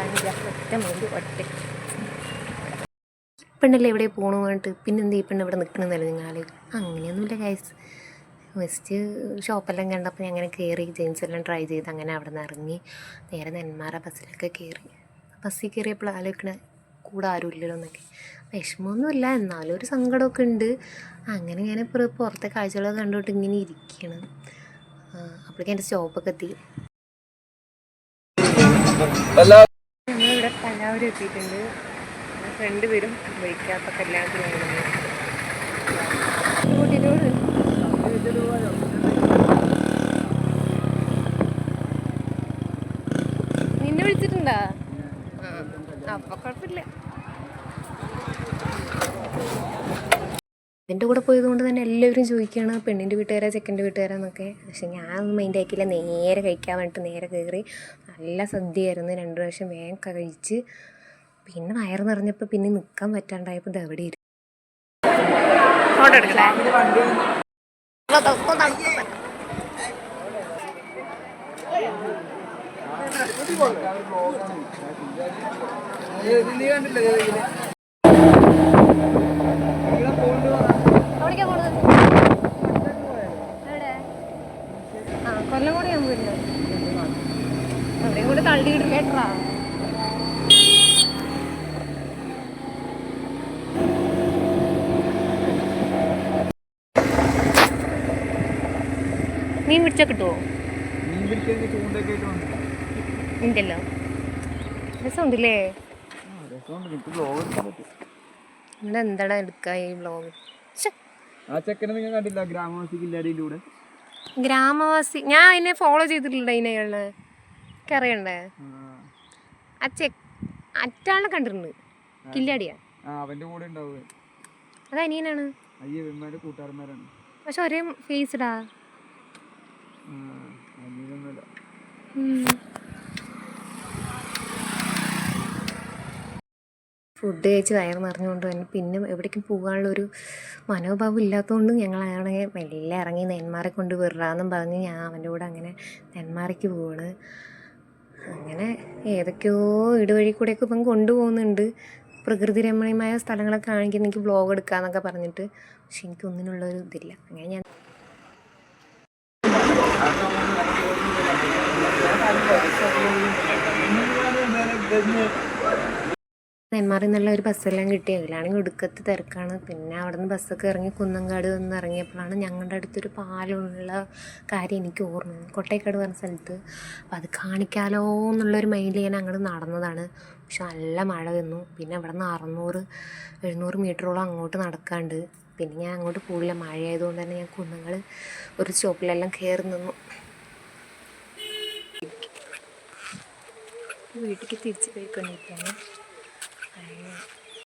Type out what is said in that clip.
കാണില്ല ഒറ്റ മതി ഒറ്റ പെണ്ണല്ലേ എവിടെ പോകണു പറഞ്ഞിട്ട് പിന്നെന്താ ഈ പെണ്ണ് ഇവിടെ നിൽക്കണമെന്നല്ല നിങ്ങൾ അങ്ങനെയൊന്നുമില്ല ഗൈസ്. ഫസ്റ്റ് ഷോപ്പെല്ലാം കണ്ടപ്പോൾ ഞാൻ അങ്ങനെ കയറി ജീൻസ് എല്ലാം ട്രൈ ചെയ്ത് അങ്ങനെ അവിടെ നിന്ന് ഇറങ്ങി നേരെ നെന്മാറ ബസ്സിലൊക്കെ കയറി. ബസ്സിൽ കയറിയപ്പോൾ ആലോചിക്കണ കൂടെ ആരും ഇല്ലല്ലോ എന്നൊക്കെ. വിഷമമൊന്നുമില്ല, എന്നാലും ഒരു സങ്കടമൊക്കെ ഉണ്ട്. അങ്ങനെ ഞാൻ പുറത്തെ കാഴ്ചകളൊക്കെ കണ്ടുകൊണ്ട് ഇങ്ങനെ ഇരിക്കുകയാണ്. അപ്പോഴേക്കും എൻ്റെ സ്റ്റോപ്പൊക്കെ എത്തി. ഞങ്ങളിവിടെ പലാവൂർ എത്തിയിട്ടുണ്ട്. ഫ്രണ്ട് വരും വൈക്കാത്ത കല്യാണത്തിന് നിന്നെ വിളിച്ചിട്ടുണ്ടാ? അപ്പൊ കുഴപ്പമില്ല. എൻ്റെ കൂടെ പോയത് കൊണ്ട് തന്നെ എല്ലാവരും ചോദിക്കുകയാണ് പെണ്ണിൻ്റെ വീട്ടുകാരാ ചെക്കൻ്റെ വീട്ടുകാരാന്നൊക്കെ. പക്ഷെ ഞാൻ മൈൻഡ് ആക്കിയില്ല, നേരെ കഴിക്കാൻ വേണ്ടിയിട്ട് നേരെ കയറി. നല്ല സദ്യയായിരുന്നു. 2 പ്രാവശ്യം വേഗം കഴിച്ച് പിന്നെ വയറ് നിറഞ്ഞപ്പോൾ പിന്നെ നിൽക്കാൻ പറ്റാണ്ടായപ്പോൾ ഇതെവിടെ ഇരിക്കും. കൊല്ലം കൂടെ ഞാൻ പോയില്ല, അവിടെയും കൂടെ തള്ളിയിടില്ലേട്ടാ. മീൻ പിടിച്ചാൽ കിട്ടുമോ? ഉണ്ടല്ലോ, രസമുണ്ടല്ലേ. ഇവിടെ എന്താടാ എടുക്കുക ഈ വ്ളോഗ്? ഗ്രാമവാസി ഞാൻ അതിനെ ഫോളോ ചെയ്തിട്ടില്ല. അതിനെയാള് എനിക്ക് അറിയണ്ടേ. അറ്റാളെ കണ്ടിട്ടുണ്ട്, കില്ലാടിയാ. അത് അനിയനാണ്, പക്ഷെ ഒരേ ഫേസ്ഡാ. ഫുഡ് കഴിച്ച് വയറ് നിറഞ്ഞുകൊണ്ട് തന്നെ പിന്നെ എവിടേക്കും പോകാനുള്ളൊരു മനോഭാവം ഇല്ലാത്തതുകൊണ്ട് ഞങ്ങളാണെങ്കിൽ മെല്ലെ ഇറങ്ങി നെന്മാറെ കൊണ്ട് വിടാമെന്നും പറഞ്ഞ് ഞാൻ അവൻ്റെ കൂടെ അങ്ങനെ നെന്മാറയ്ക്ക് പോവാണ്. അങ്ങനെ ഏതൊക്കെയോ ഇടുവഴി കൂടെയൊക്കെ ഇപ്പം കൊണ്ടുപോകുന്നുണ്ട്. പ്രകൃതി രമണീയമായ സ്ഥലങ്ങളൊക്കെ കാണിക്കുന്ന എനിക്ക് വ്ളോഗ് എടുക്കാമെന്നൊക്കെ പറഞ്ഞിട്ട്. പക്ഷെ എനിക്കൊന്നിനുള്ളൊരു ഇതില്ല. അങ്ങനെ ഞാൻ നെന്മാറിൽ നിന്നുള്ള ഒരു ബസ്സെല്ലാം കിട്ടി. അതിലാണെങ്കിൽ ഒടുക്കത്ത് തിരക്കാണ്. പിന്നെ അവിടെ നിന്ന് ബസ്സൊക്കെ ഇറങ്ങി കുന്നങ്കാട് വന്ന് ഇറങ്ങിയപ്പോഴാണ് ഞങ്ങളുടെ അടുത്തൊരു പാലമുള്ള കാര്യം എനിക്ക് ഓർമ്മ. കൊട്ടേക്കാട് പറഞ്ഞ സ്ഥലത്ത്. അപ്പോൾ അത് കാണിക്കാലോ എന്നുള്ളൊരു മൈൻഡിൽ ഞാൻ അങ്ങോട്ട് നടന്നതാണ്. പക്ഷെ നല്ല മഴ വന്നു. പിന്നെ അവിടെ നിന്ന് 600-700 മീറ്ററോളം അങ്ങോട്ട് നടക്കാണ്ട്. പിന്നെ ഞാൻ അങ്ങോട്ട് പോയില്ല, മഴ ആയതുകൊണ്ട് തന്നെ ഞാൻ കുന്നങ്ങൾ ഒരു സ്റ്റോപ്പിലെല്ലാം കയറി നിന്നു. വീട്ടിലേക്ക് തിരിച്ച് പോയിക്കൊണ്ടിരിക്കുകയാണ്.